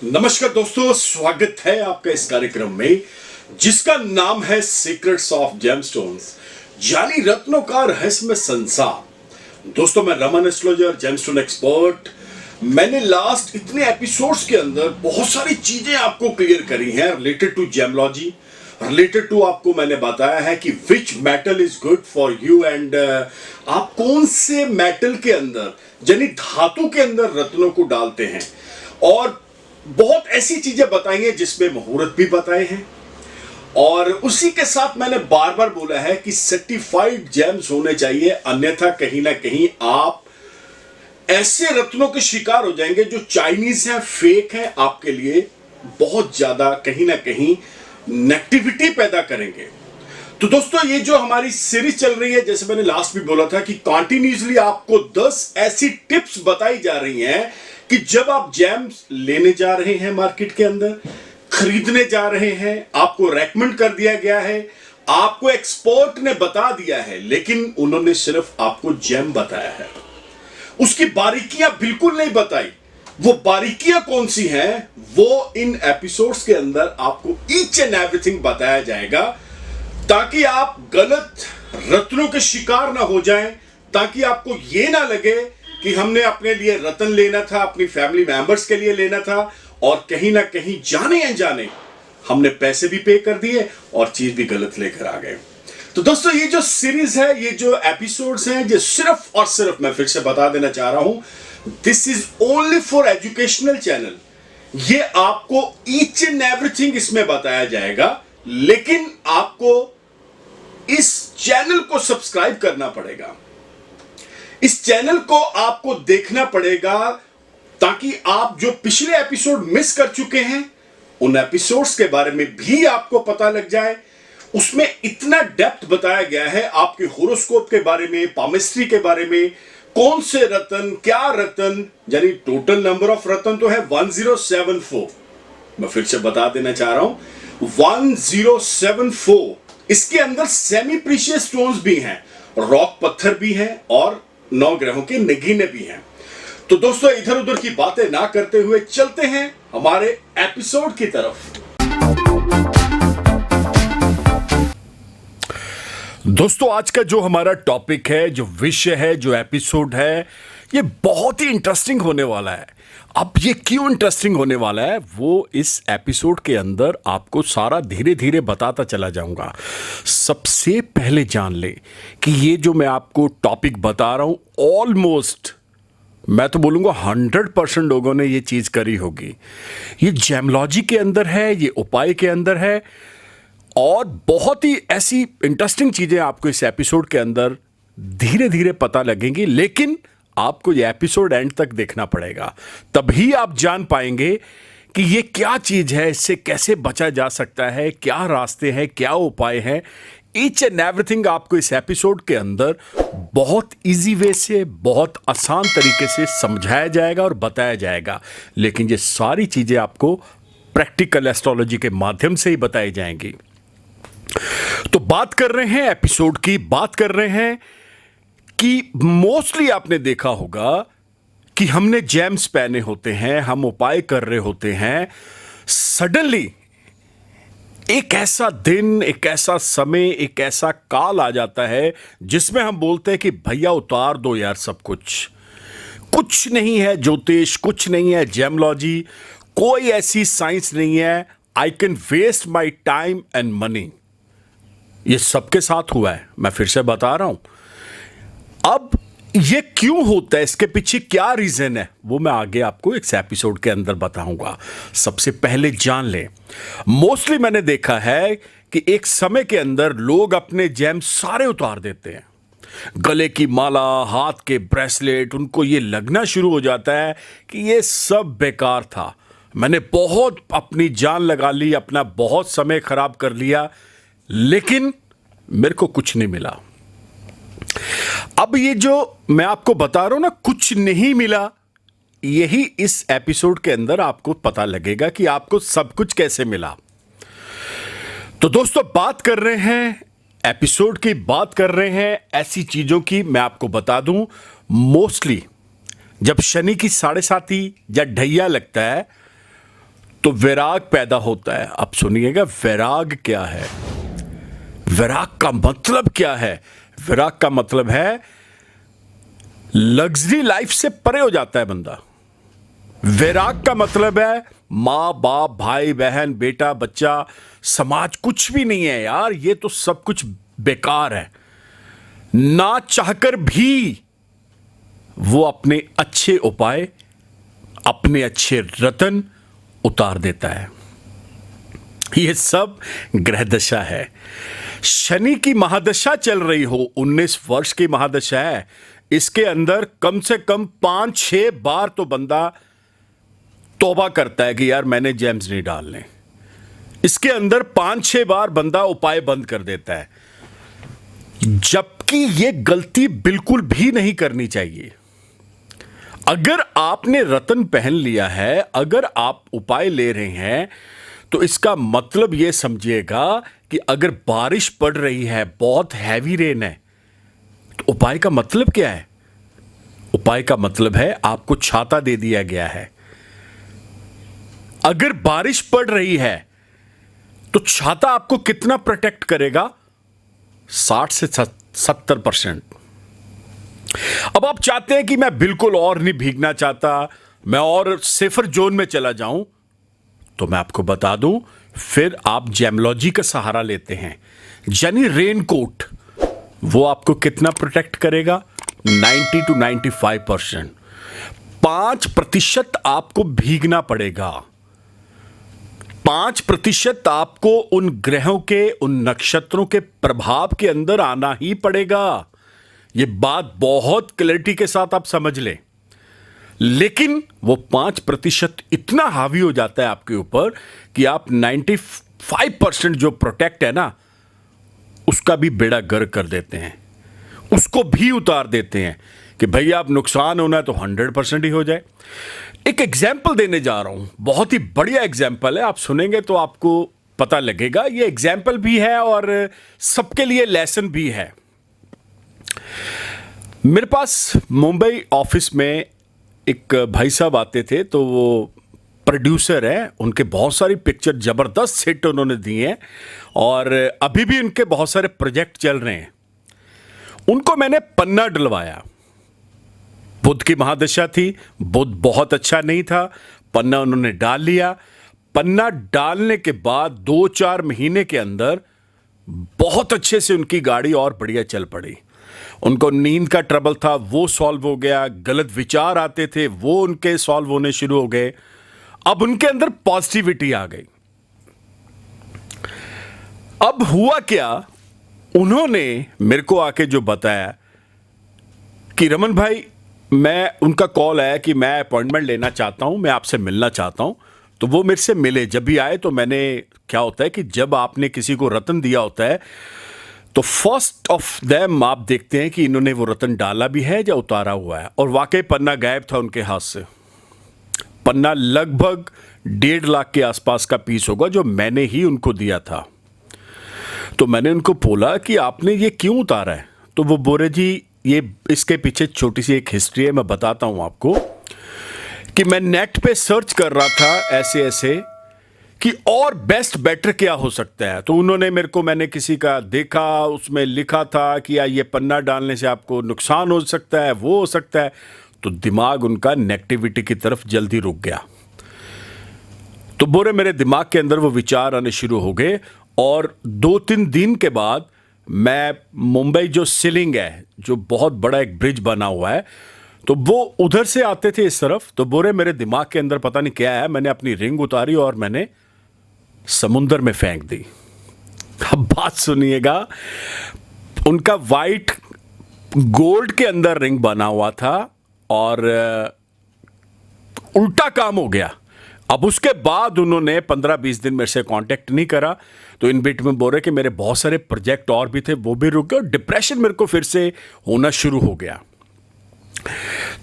नमस्कार दोस्तों, स्वागत है आपका इस कार्यक्रम में जिसका नाम है सीक्रेट्स ऑफ जेमस्टोन्स, यानी रत्नों का रहस्यमय संसार। दोस्तों, मैं रमन एस्ट्रोलॉजर, जेमस्टोन एक्सपर्ट। मैंने लास्ट इतने एपिसोड्स के अंदर बहुत सारी चीजें आपको क्लियर करी हैं related to gemology, related to आपको मैंने बताया है कि which metal is good for you and आप कौन से मेटल के अंदर यानी धातु के अंदर रत्नों को डालते हैं, और बहुत ऐसी चीजें बताई हैं जिसमें मुहूर्त भी बताए हैं। और उसी के साथ मैंने बार बार बोला है कि सर्टिफाइड जेम्स होने चाहिए, अन्यथा कहीं ना कहीं आप ऐसे रत्नों के शिकार हो जाएंगे जो चाइनीज हैं, फेक हैं, आपके लिए बहुत ज्यादा कहीं ना कहीं नेगेटिविटी पैदा करेंगे। तो दोस्तों, ये जो हमारी सीरीज चल रही है, जैसे मैंने लास्ट भी बोला था कि कंटिन्यूअसली आपको 10 ऐसी टिप्स बताई जा रही हैं कि जब आप जेम्स लेने जा रहे हैं, मार्केट के अंदर खरीदने जा रहे हैं, आपको रेकमेंड कर दिया गया है, आपको एक्सपर्ट ने बता दिया है, लेकिन उन्होंने सिर्फ आपको जेम बताया है, उसकी बारीकियां बिल्कुल नहीं बताई। वो बारीकियां कौन सी हैं, वो इन एपिसोड्स के अंदर आपको ईच एंड एवरीथिंग बताया जाएगा, ताकि आप गलत रत्नों के शिकार ना हो जाएं, ताकि आपको ये ना लगे कि हमने अपने लिए रत्न लेना था, अपनी फैमिली मेंबर्स के लिए लेना था, और कहीं ना कहीं जाने अनजाने हमने पैसे भी पे कर दिए और चीज भी गलत लेकर आ गए। तो दोस्तों, ये जो सीरीज है, ये जो एपिसोड्स हैं, ये सिर्फ और सिर्फ मैं फिर से बता देना चाह रहा हूं, this is only for educational channel. ये आपको ईच एंड एवरीथिंग इसमें बताया जाएगा, लेकिन आपको इस चैनल को सब्सक्राइब करना पड़ेगा, इस चैनल को आपको देखना पड़ेगा, ताकि आप जो पिछले एपिसोड मिस कर चुके हैं उन एपिसोड्स के बारे में भी आपको पता लग जाए। उसमें इतना डेप्थ बताया गया है आपके होरोस्कोप के बारे में, पामिस्ट्री के बारे में, कौन से रत्न, क्या रत्न, यानी टोटल नंबर ऑफ रत्न तो है 1074। मैं फिर से बता देना चाह रहा हूं 1074। इसके अंदर सेमी प्रीशियस स्टोन्स भी हैं, रॉक पत्थर भी हैं, और 9 ग्रहों के नगीने भी हैं। तो दोस्तों, इधर उधर की बातें ना करते हुए चलते हैं हमारे एपिसोड की तरफ। दोस्तों, आज का जो हमारा टॉपिक है, जो विषय है, जो एपिसोड है, ये बहुत ही इंटरेस्टिंग होने वाला है। अब ये क्यों इंटरेस्टिंग होने वाला है, वो इस एपिसोड के अंदर आपको सारा धीरे धीरे बताता चला जाऊंगा। सबसे पहले जान ले कि ये जो मैं आपको टॉपिक बता रहा हूं, ऑलमोस्ट मैं तो बोलूंगा 100% लोगों ने ये चीज करी होगी। ये जेमोलॉजी के अंदर है, ये उपाय के अंदर है, और बहुत ही ऐसी इंटरेस्टिंग चीजें आपको इस एपिसोड के अंदर धीरे धीरे पता लगेंगी, लेकिन आपको ये एपिसोड एंड तक देखना पड़ेगा, तभी आप जान पाएंगे कि ये क्या चीज है, इससे कैसे बचा जा सकता है, क्या रास्ते हैं, क्या उपाय हैं। ईच एंड एवरीथिंग आपको इस एपिसोड के अंदर बहुत इजी वे से, बहुत आसान तरीके से समझाया जाएगा और बताया जाएगा, लेकिन ये सारी चीजें आपको प्रैक्टिकल एस्ट्रोलॉजी के माध्यम से ही बताई जाएंगी। तो बात कर रहे हैं एपिसोड की, बात कर रहे हैं कि मोस्टली आपने देखा होगा कि हमने जेम्स पहने होते हैं, हम उपाय कर रहे होते हैं, सडनली एक ऐसा दिन, एक ऐसा समय, एक ऐसा काल आ जाता है जिसमें हम बोलते हैं कि भैया उतार दो यार सब कुछ। कुछ नहीं है ज्योतिष, कुछ नहीं है जेमोलॉजी, कोई ऐसी साइंस नहीं है, I can waste my time and money. ये सबके साथ हुआ है, मैं फिर से बता रहा हूं। अब ये क्यों होता है, इसके पीछे क्या रीजन है, वो मैं आगे आपको इस एपिसोड के अंदर बताऊंगा। सबसे पहले जान लें, मोस्टली मैंने देखा है कि एक समय के अंदर लोग अपने जेम सारे उतार देते हैं, गले की माला, हाथ के ब्रेसलेट, उनको ये लगना शुरू हो जाता है कि ये सब बेकार था, मैंने बहुत अपनी जान लगा ली, अपना बहुत समय खराब कर लिया, लेकिन मेरे को कुछ नहीं मिला। अब ये जो मैं आपको बता रहा हूं ना, कुछ नहीं मिला, यही इस एपिसोड के अंदर आपको पता लगेगा कि आपको सब कुछ कैसे मिला। तो दोस्तों, बात कर रहे हैं एपिसोड की, बात कर रहे हैं ऐसी चीजों की। मैं आपको बता दूं, मोस्टली जब शनि की 7.5 या ढैया लगता है तो वैराग पैदा होता है। अब सुनिएगा वैराग क्या है, वैराग का मतलब क्या है। वैराग का मतलब है लग्जरी लाइफ से परे हो जाता है बंदा। वैराग का मतलब है माँ बाप भाई बहन बेटा बच्चा समाज कुछ भी नहीं है यार, ये तो सब कुछ बेकार है। ना चाहकर भी वो अपने अच्छे उपाय अपने अच्छे रतन उतार देता है। ये सब ग्रह दशा है। शनि की महादशा चल रही हो, 19 वर्ष की महादशा है। इसके अंदर कम से कम 5-6 बार तो बंदा तौबा करता है कि यार मैंने जेम्स नहीं डालने। इसके अंदर 5-6 बार बंदा उपाय बंद कर देता है, जबकि ये गलती बिल्कुल भी नहीं करनी चाहिए। अगर आपने रतन पहन लिया है, अगर आप उपाय ले रहे हैं, तो इसका मतलब यह समझिएगा कि अगर बारिश पड़ रही है, बहुत हैवी रेन है, तो उपाय का मतलब क्या है? उपाय का मतलब है आपको छाता दे दिया गया है। अगर बारिश पड़ रही है तो छाता आपको कितना प्रोटेक्ट करेगा? 60 से 70%। अब आप चाहते हैं कि मैं बिल्कुल और नहीं भीगना चाहता, मैं और सेफर जोन में चला जाऊं, तो मैं आपको बता दूं, फिर आप जेमोलॉजी का सहारा लेते हैं, यानी रेनकोट। वो आपको कितना प्रोटेक्ट करेगा? 90 to 95%। 5% आपको भीगना पड़ेगा। 5% आपको उन ग्रहों के, उन नक्षत्रों के प्रभाव के अंदर आना ही पड़ेगा। ये बात बहुत क्लैरिटी के साथ आप समझ लें। लेकिन वो 5% इतना हावी हो जाता है आपके ऊपर कि आप 95% जो प्रोटेक्ट है ना, उसका भी बेड़ा गर्क कर देते हैं, उसको भी उतार देते हैं कि भैया आप नुकसान होना है तो 100% ही हो जाए। एक एग्जाम्पल देने जा रहा हूं, बहुत ही बढ़िया एग्जाम्पल है, आप सुनेंगे तो आपको पता लगेगा। ये एग्जाम्पल भी है और सबके लिए लेसन भी है। मेरे पास मुंबई ऑफिस में एक भाई साहब आते थे, तो वो प्रोड्यूसर हैं, उनके बहुत सारी पिक्चर जबरदस्त हिट उन्होंने दी हैं और अभी भी उनके बहुत सारे प्रोजेक्ट चल रहे हैं। उनको मैंने पन्ना डलवाया। बुध की महादशा थी, बुध बहुत अच्छा नहीं था, पन्ना उन्होंने डाल लिया। पन्ना डालने के बाद 2-4 महीने के अंदर बहुत अच्छे से उनकी गाड़ी और बढ़िया चल पड़ी। उनको नींद का ट्रबल था, वो सॉल्व हो गया। गलत विचार आते थे, वो उनके सॉल्व होने शुरू हो गए। अब उनके अंदर पॉजिटिविटी आ गई। अब हुआ क्या, उन्होंने मेरे को आके जो बताया कि रमन भाई, मैं, उनका कॉल आया कि मैं अपॉइंटमेंट लेना चाहता हूं, मैं आपसे मिलना चाहता हूं। तो वो मेरे से मिले। जब भी आए तो मैंने, क्या होता है कि जब आपने किसी को रतन दिया होता है तो फर्स्ट ऑफ देम आप देखते हैं कि इन्होंने वो रतन डाला भी है या उतारा हुआ है। और वाकई पन्ना गायब था उनके हाथ से। पन्ना लगभग 1.5 लाख के आसपास का पीस होगा जो मैंने ही उनको दिया था। तो मैंने उनको बोला कि आपने ये क्यों उतारा है? तो वो बोले जी ये इसके पीछे छोटी सी एक हिस्ट्री है, मैं बताता हूं आपको। कि मैं नेट पे सर्च कर रहा था ऐसे ऐसे कि और बेस्ट बेटर क्या हो सकता है। तो उन्होंने मेरे को, मैंने किसी का देखा, उसमें लिखा था कि ये पन्ना डालने से आपको नुकसान हो सकता है, वो हो सकता है। तो दिमाग उनका नेगेटिविटी की तरफ जल्दी रुक गया। तो बोरे मेरे दिमाग के अंदर वो विचार आने शुरू हो गए। और 2-3 दिन के बाद मैं मुंबई जो सीलिंग है, जो बहुत बड़ा एक ब्रिज बना हुआ है, तो वो उधर से आते थे इस तरफ। तो बोरे मेरे दिमाग के अंदर पता नहीं क्या है, मैंने अपनी रिंग उतारी और मैंने समुंदर में फेंक दी। अब बात सुनिएगा, उनका वाइट गोल्ड के अंदर रिंग बना हुआ था और उल्टा काम हो गया। अब उसके बाद उन्होंने 15-20 दिन मेरे से कांटेक्ट नहीं करा। तो इन बीच में बोल रहे कि मेरे बहुत सारे प्रोजेक्ट और भी थे, वो भी रुक गए और डिप्रेशन मेरे को फिर से होना शुरू हो गया।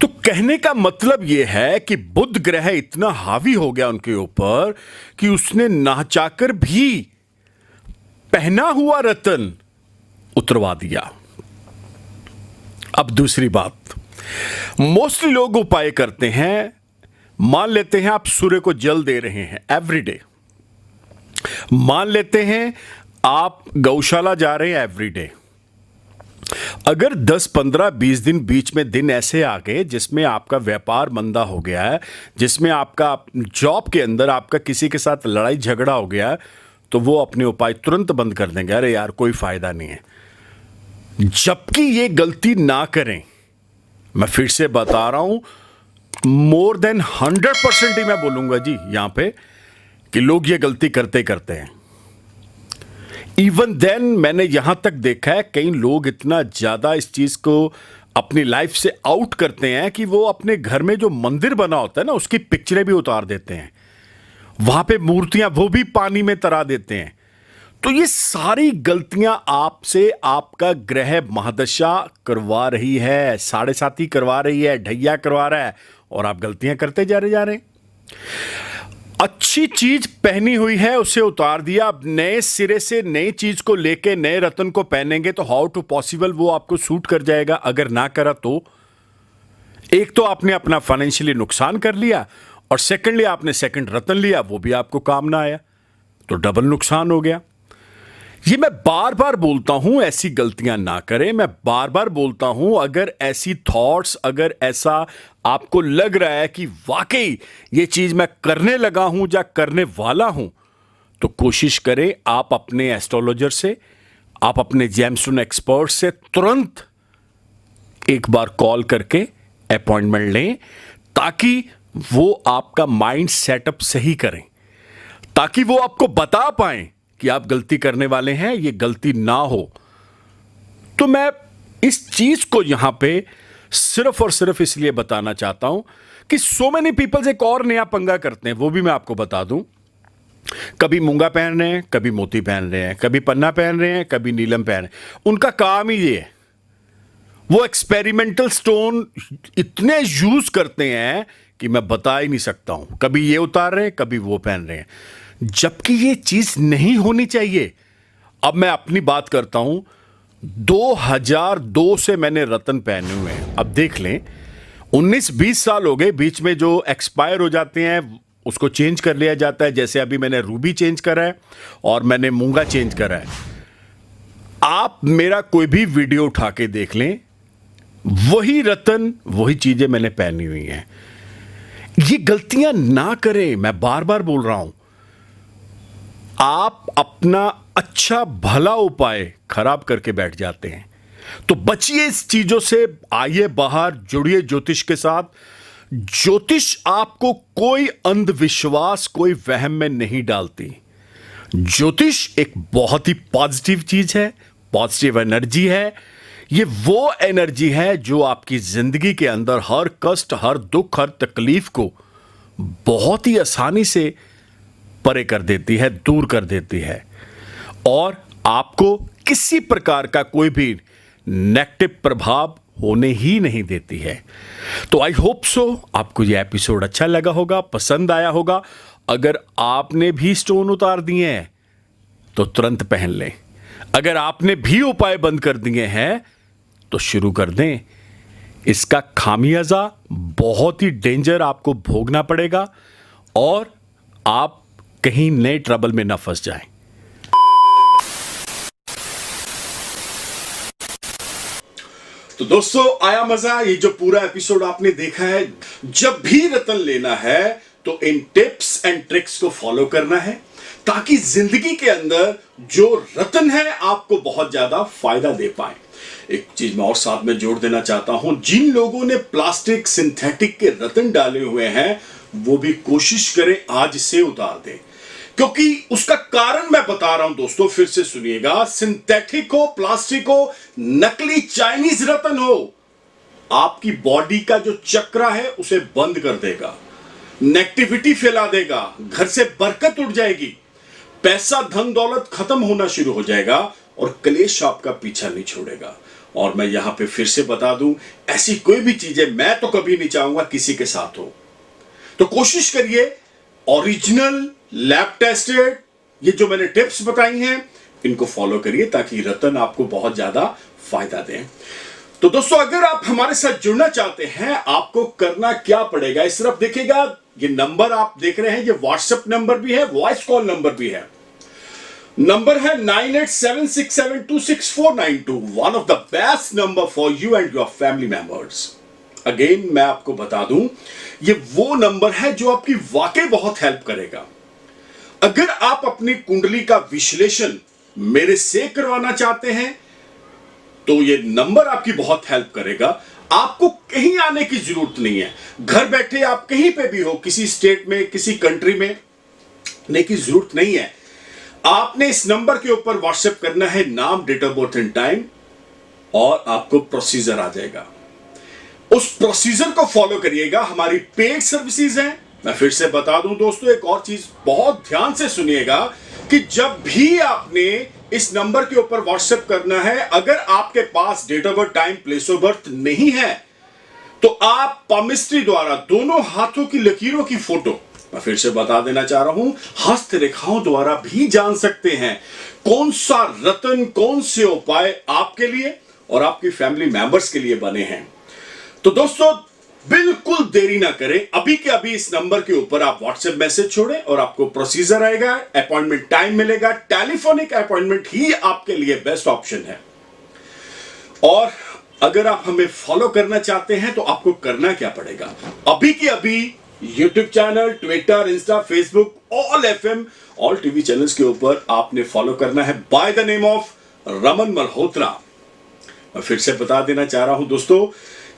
तो कहने का मतलब यह है कि बुध ग्रह इतना हावी हो गया उनके ऊपर कि उसने ना चाहकर भी पहना हुआ रतन उतरवा दिया। अब दूसरी बात, मोस्टली लोग उपाय करते हैं, मान लेते हैं आप सूर्य को जल दे रहे हैं एवरीडे, मान लेते हैं आप गौशाला जा रहे हैं एवरीडे। अगर 10, 15, 20 दिन बीच में दिन ऐसे आ गए जिसमें आपका व्यापार मंदा हो गया है, जिसमें आपका जॉब के अंदर आपका किसी के साथ लड़ाई झगड़ा हो गया है, तो वो अपने उपाय तुरंत बंद कर देंगे, अरे यार कोई फायदा नहीं है। जबकि ये गलती ना करें, मैं फिर से बता रहा हूं, मोर देन 100% ही मैं बोलूंगा जी यहां पे कि लोग ये गलती करते करते हैं। इवन देन मैंने यहां तक देखा है कई लोग इतना ज्यादा इस चीज को अपनी लाइफ से आउट करते हैं कि वो अपने घर में जो मंदिर बना होता है ना, उसकी पिक्चरें भी उतार देते हैं, वहां पे मूर्तियां वो भी पानी में तरा देते हैं। तो ये सारी गलतियां आपसे आपका ग्रह महादशा करवा रही है, 7.5 करवा रही है, ढैया करवा रहा है, और आप गलतियां करते जा रहे हैं। अच्छी चीज पहनी हुई है उसे उतार दिया, अब नए सिरे से नई चीज को लेके नए रत्न को पहनेंगे तो हाउ टू पॉसिबल वो आपको सूट कर जाएगा। अगर ना करा तो एक तो आपने अपना फाइनेंशियली नुकसान कर लिया, और सेकंडली आपने सेकंड रत्न लिया, वो भी आपको काम ना आया, तो डबल नुकसान हो गया। ये मैं बार बार बोलता हूं, ऐसी गलतियां ना करें। मैं बार बार बोलता हूं, अगर ऐसी थॉट्स, अगर ऐसा आपको लग रहा है कि वाकई ये चीज मैं करने लगा हूं या करने वाला हूं, तो कोशिश करें आप अपने एस्ट्रोलॉजर से, आप अपने जेमस्टोन एक्सपर्ट से तुरंत एक बार कॉल करके अपॉइंटमेंट लें, ताकि वो आपका माइंड सेटअप सही करें, ताकि वो आपको बता पाएं कि आप गलती करने वाले हैं, ये गलती ना हो। तो मैं इस चीज को यहां पे सिर्फ और सिर्फ इसलिए बताना चाहता हूं कि सो मेनी पीपल्स एक और नया पंगा करते हैं, वो भी मैं आपको बता दूं। कभी मूंगा पहन रहे हैं, कभी मोती पहन रहे हैं, कभी पन्ना पहन रहे हैं, कभी नीलम पहन रहे हैं। उनका काम ही ये है, वो एक्सपेरिमेंटल स्टोन इतने यूज करते हैं कि मैं बता ही नहीं सकता हूं। कभी ये उतार रहे हैं, कभी वो पहन रहे हैं, जबकि ये चीज नहीं होनी चाहिए। अब मैं अपनी बात करता हूं, 2002 से मैंने रत्न पहने हुए हैं। अब देख लें, 19-20 साल हो गए, बीच में जो एक्सपायर हो जाते हैं उसको चेंज कर लिया जाता है। जैसे अभी मैंने रूबी चेंज करा है और मैंने मूंगा चेंज करा है। आप मेरा कोई भी वीडियो उठा के देख लें, वही रत्न वही चीजें मैंने पहनी हुई हैं। ये गलतियां ना करें, मैं बार बार बोल रहा हूं। आप अपना अच्छा भला उपाय खराब करके बैठ जाते हैं, तो बचिए इस चीजों से, आइए बाहर, जुड़िए ज्योतिष के साथ। ज्योतिष आपको कोई अंधविश्वास, कोई वहम में नहीं डालती। ज्योतिष एक बहुत ही पॉजिटिव चीज है, पॉजिटिव एनर्जी है। ये वो एनर्जी है जो आपकी जिंदगी के अंदर हर कष्ट, हर दुख, हर तकलीफ को बहुत ही आसानी से परे कर देती है, दूर कर देती है, और आपको किसी प्रकार का कोई भी नेगेटिव प्रभाव होने ही नहीं देती है। तो आई होप सो आपको यह एपिसोड अच्छा लगा होगा, पसंद आया होगा। अगर आपने भी स्टोन उतार दिए हैं तो तुरंत पहन लें। अगर आपने भी उपाय बंद कर दिए हैं तो शुरू कर दें। इसका खामियाजा बहुत ही डेंजर आपको भोगना पड़ेगा, और आप कहीं नए ट्रबल में ना फंस जाएं। तो दोस्तों, आया मजा? ये जो पूरा एपिसोड आपने देखा है, जब भी रत्न लेना है तो इन टिप्स एंड ट्रिक्स को फॉलो करना है, ताकि जिंदगी के अंदर जो रत्न है आपको बहुत ज्यादा फायदा दे पाए। एक चीज मैं और साथ में जोड़ देना चाहता हूं, जिन लोगों ने प्लास्टिक, सिंथेटिक के रत्न डाले हुए हैं, वो भी कोशिश करें आज से उतार दें, क्योंकि उसका कारण मैं बता रहा हूं दोस्तों, फिर से सुनिएगा। सिंथेटिक हो, प्लास्टिक हो, नकली चाइनीज रत्न हो, आपकी बॉडी का जो चक्र है उसे बंद कर देगा, नेगेटिविटी फैला देगा, घर से बरकत उठ जाएगी, पैसा, धन दौलत खत्म होना शुरू हो जाएगा, और कलेश आपका पीछा नहीं छोड़ेगा। और मैं यहां पे फिर से बता दूं, ऐसी कोई भी चीजें मैं तो कभी नहीं चाहूंगा किसी के साथ हो। तो कोशिश करिए ओरिजिनल, लैब टेस्टेड, ये जो मैंने टिप्स बताई हैं इनको फॉलो करिए, ताकि रत्न आपको बहुत ज्यादा फायदा दें। तो दोस्तों, अगर आप हमारे साथ जुड़ना चाहते हैं, आपको करना क्या पड़ेगा, इस तरफ देखिएगा, ये नंबर आप देख रहे हैं, ये व्हाट्सएप नंबर भी है, वॉइस कॉल नंबर भी है। नंबर है 9876726492, one of the best number for you and your family members. Again मैं आपको बता दूं, ये वो नंबर है जो आपकी वाकई बहुत हेल्प करेगा। अगर आप अपनी कुंडली का विश्लेषण मेरे से करवाना चाहते हैं तो ये नंबर आपकी बहुत हेल्प करेगा। आपको कहीं आने की जरूरत नहीं है, घर बैठे आप कहीं पे भी हो, किसी स्टेट में, किसी कंट्री में आने की जरूरत नहीं है। आपने इस नंबर के ऊपर व्हाट्सएप करना है नाम, date of birth and time, और आपको प्रोसीजर आ जाएगा। उस प्रोसीजर को फॉलो करिएगा। हमारी पेड सर्विसेज हैं। मैं फिर से बता दूं दोस्तों, एक और चीज बहुत ध्यान से सुनिएगा कि जब भी आपने इस नंबर के ऊपर व्हाट्सएप करना है, अगर आपके पास date of birth, time, place of birth नहीं है तो आप पामिस्ट्री द्वारा दोनों हाथों की लकीरों की फोटो, मैं फिर से बता देना चाह रहा हूं, हस्तरेखाओं द्वारा भी जान सकते हैं कौन सा रत्न, कौन से उपाय आपके लिए और आपकी फैमिली मेंबर्स के लिए बने हैं। तो दोस्तों बिल्कुल देरी ना करें, अभी के अभी इस नंबर के ऊपर आप व्हाट्सएप मैसेज छोड़ें और आपको प्रोसीजर आएगा, अपॉइंटमेंट टाइम मिलेगा। टेलीफोनिक अपॉइंटमेंट ही आपके लिए बेस्ट ऑप्शन है। और अगर आप हमें फॉलो करना चाहते हैं तो आपको करना क्या पड़ेगा, अभी के अभी YouTube channel, Twitter, Insta, Facebook, all FM, all TV channels के ऊपर आपने फॉलो करना है by the name of Raman Malhotra. मैं फिर से बता देना चाह रहा हूं दोस्तों,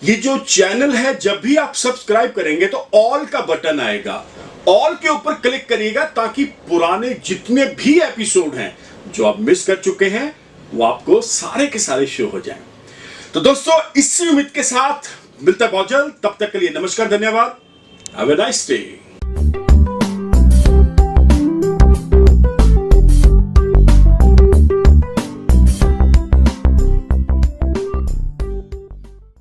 ये जो चैनल है, जब भी आप सब्सक्राइब करेंगे तो ऑल का बटन आएगा, ऑल के ऊपर क्लिक करिएगा ताकि पुराने जितने भी एपिसोड हैं जो आप मिस कर चुके हैं वो आपको सारे के सारे शो हो जाएं। तो दोस्तों इसी उम्मीद के साथ मिलता है बहुत जल्द, तब तक के लिए नमस्कार, धन्यवाद, हैव अ नाइस डे।